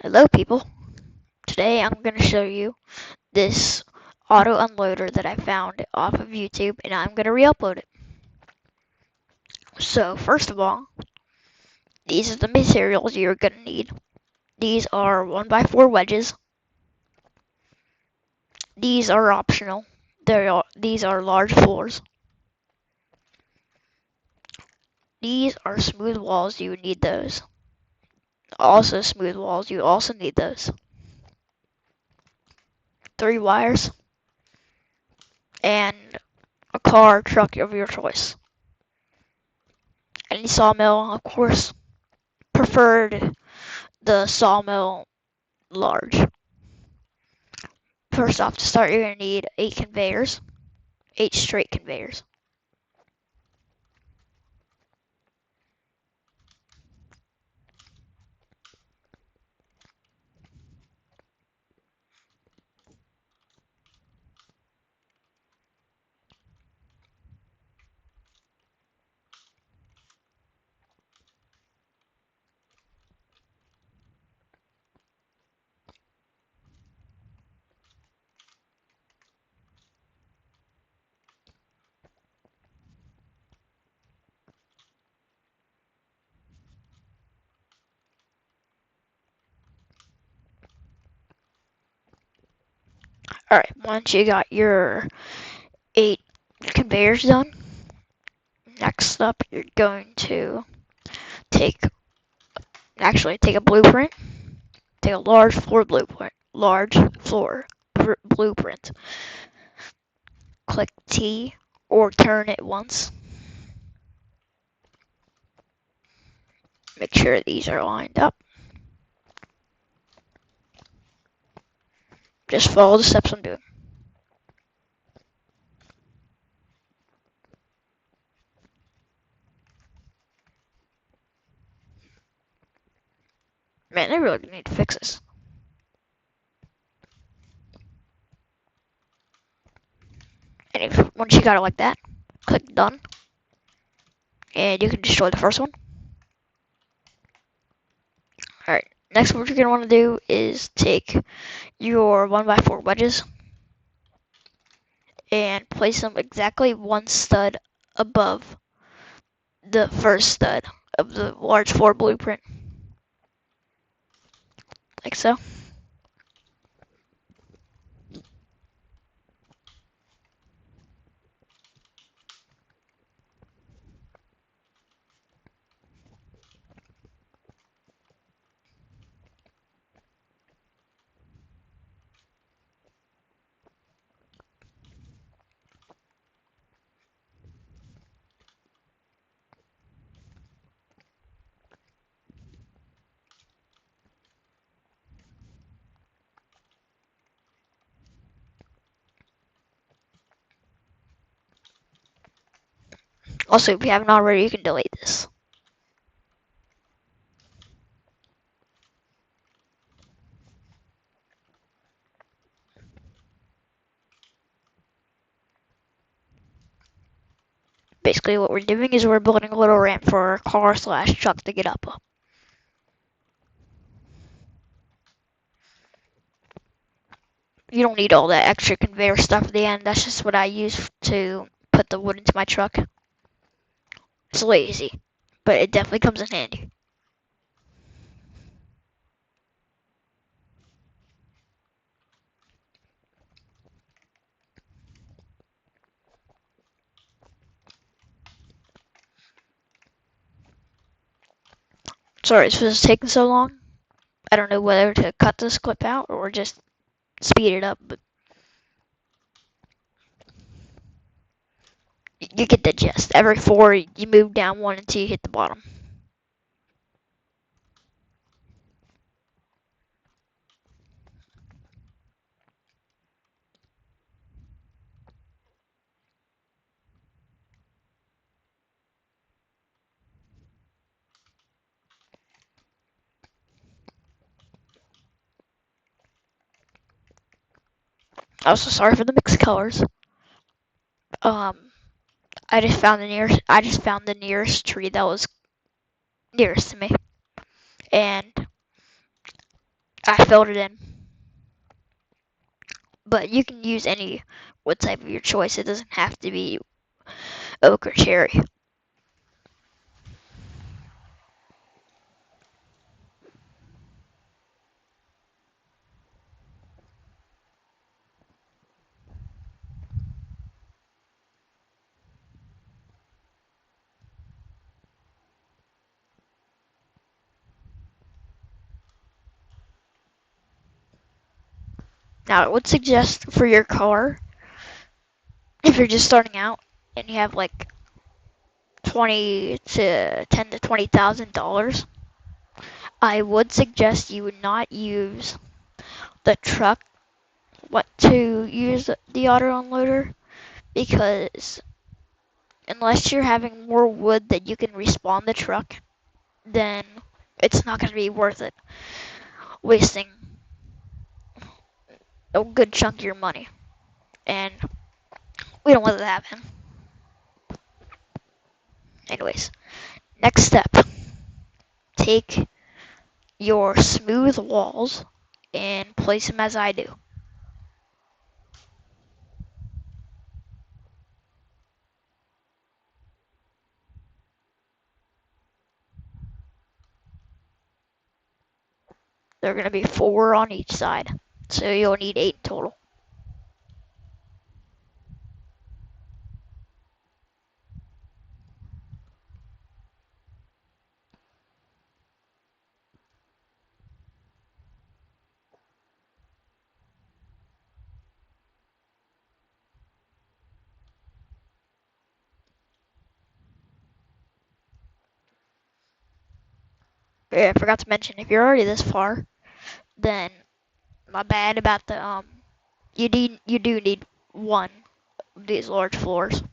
Hello people, today I'm going to show you this auto unloader that I found off of YouTube and I'm going to re-upload it. So first of all, these are the materials you're going to need. These are 1x4 wedges. These are optional. These are large floors. These are smooth walls, you would need those. Also smooth walls, you also need those. 3 wires and a car or truck of your choice. Any sawmill, of course, preferred the sawmill large. First off, to start, you're going to need 8 conveyors, 8 straight conveyors. Alright, once you got your 8 conveyors done, next up you're going to take a blueprint, take a large floor blueprint. Click T or turn it once. Make sure these are lined up. Just follow the steps I'm doing. Man, I really need to fix this. And once you got it like that, click done. And you can destroy the first one. Alright, next what you're going to want to do is take your 1x4 wedges and place them exactly 1 stud above the first stud of the large floor blueprint. Like so. Also, if you haven't already, you can delete this. Basically, what we're doing is we're building a little ramp for our car/truck to get up. You don't need all that extra conveyor stuff at the end. That's just what I use to put the wood into my truck. It's lazy, but it definitely comes in handy. Sorry, this was taking so long. I don't know whether to cut this clip out or just speed it up, but you get the gist. Every 4, you move down 1 until you hit the bottom. Also, sorry for the mixed colors. I just found the nearest tree that was nearest to me, and I filled it in. But you can use any wood type of your choice. It doesn't have to be oak or cherry. Now, I would suggest for your car, if you're just starting out and you have like 20 to 10 to $20,000, I would suggest you would not use the truck what to use the auto unloader, because unless you're having more wood that you can respawn the truck, then it's not going to be worth it wasting a good chunk of your money. And we don't want that to happen. Anyways, next step. Take your smooth walls and place them as I do. They're going to be 4 on each side, so you'll need 8 total. Yeah, I forgot to mention, if you're already this far, then my bad about the you do need one of these large floors.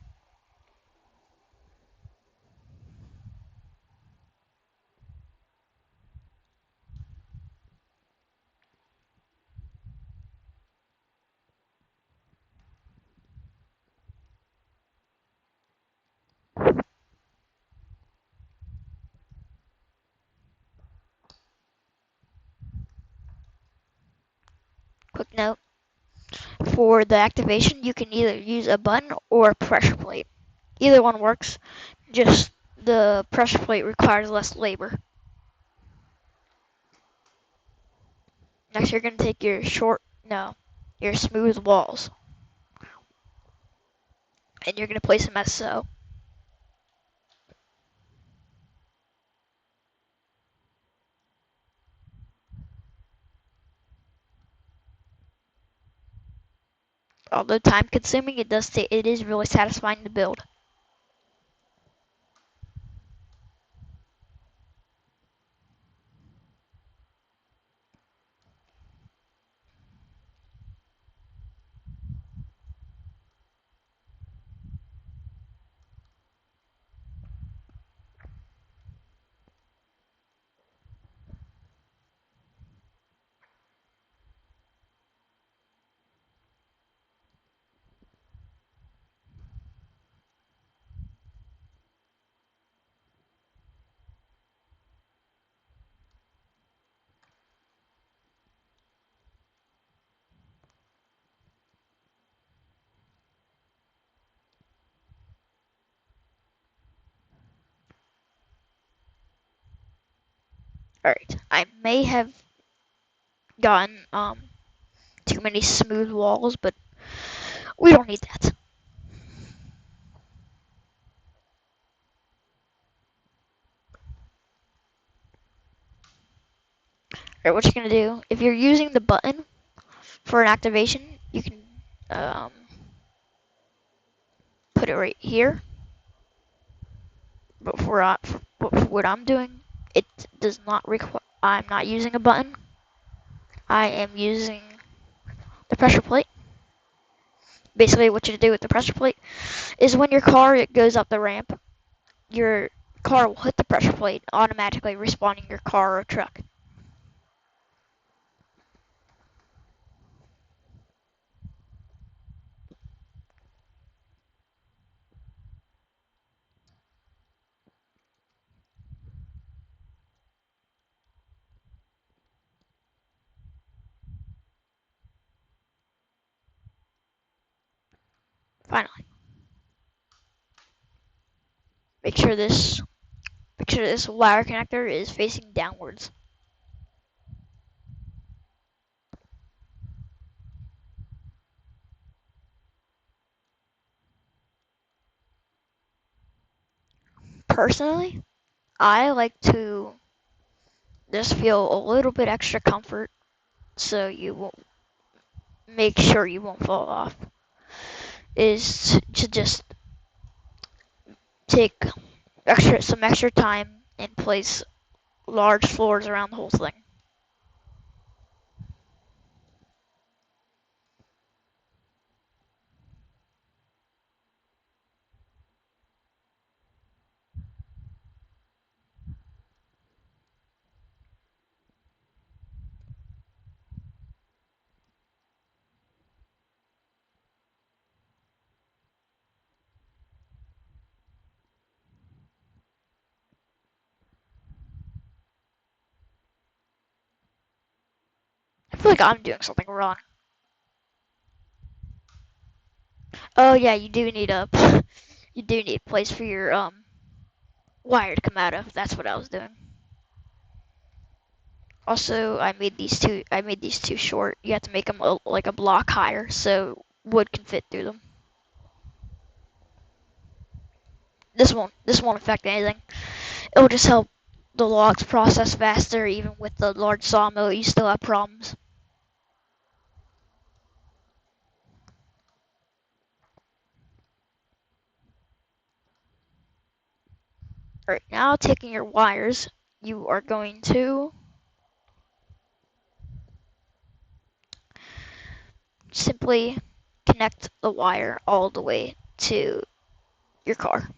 Quick note, for the activation you can either use a button or a pressure plate. Either one works, just the pressure plate requires less labor. Next you're going to take your your smooth walls, and you're going to place them as so. Although time consuming, it is really satisfying to build. Alright, I may have gotten too many smooth walls, but we don't need that. Alright, what you're gonna do, if you're using the button for an activation, you can um, put it right here. But for what I'm doing, it does not require. I'm not using a button. I am using the pressure plate. Basically, what you do with the pressure plate is when your car it goes up the ramp, your car will hit the pressure plate, automatically respawning your car or truck. Finally, make sure this wire connector is facing downwards. Personally, I like to just feel a little bit extra comfort so you won't make sure you won't fall off is to just take some extra time and place large floors around the whole thing. I feel like I'm doing something wrong. Oh yeah, you do need a place for your wire to come out of. That's what I was doing. Also, I made these too short. You have to make them like a block higher so wood can fit through them. This won't affect anything. It will just help the logs process faster. Even with the large sawmill, you still have problems. Alright, now taking your wires, you are going to simply connect the wire all the way to your car.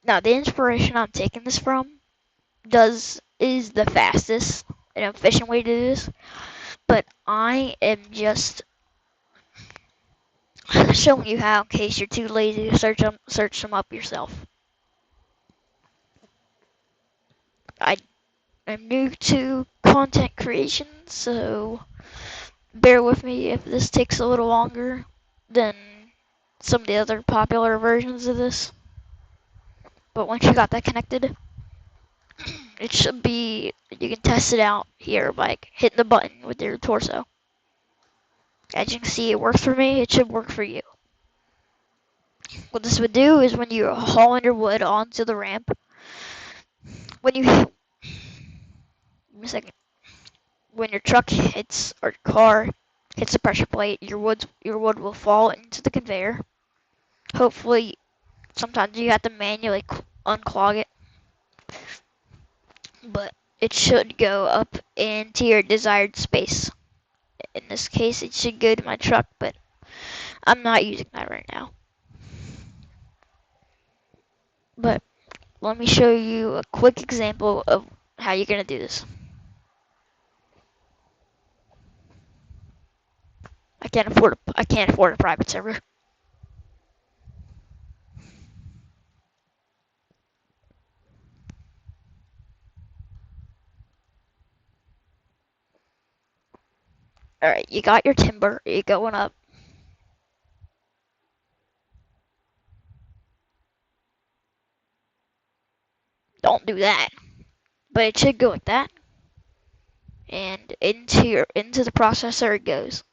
Now, the inspiration I'm taking this from is the fastest and efficient way to do this, but I am just showing you how in case you're too lazy to search them up yourself. I am new to content creation, so bear with me if this takes a little longer than some of the other popular versions of this. But once you got that connected, it should be, you can test it out here by hitting the button with your torso. As you can see, it works for me, it should work for you. What this would do is when you're hauling your wood onto the ramp, when you a second, when your truck hits or car hits the pressure plate, your wood will fall into the conveyor. Hopefully, sometimes you have to manually unclog it, but it should go up into your desired space. In this case, it should go to my truck, but I'm not using that right now. But let me show you a quick example of how you're gonna do this. I can't afford a private server. Alright, you got your timber, you're going up. Don't do that. But it should go like that. And into the processor it goes.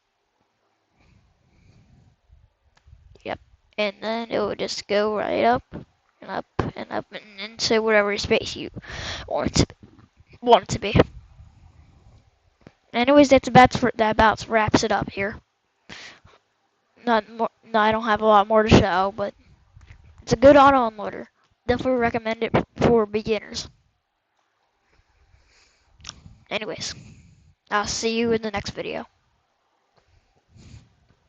Yep. And then it will just go right up and up and up and into whatever space you want it to be. Anyways, that about wraps it up here. Not more. No, I don't have a lot more to show, but it's a good auto unloader. Definitely recommend it for beginners. Anyways, I'll see you in the next video.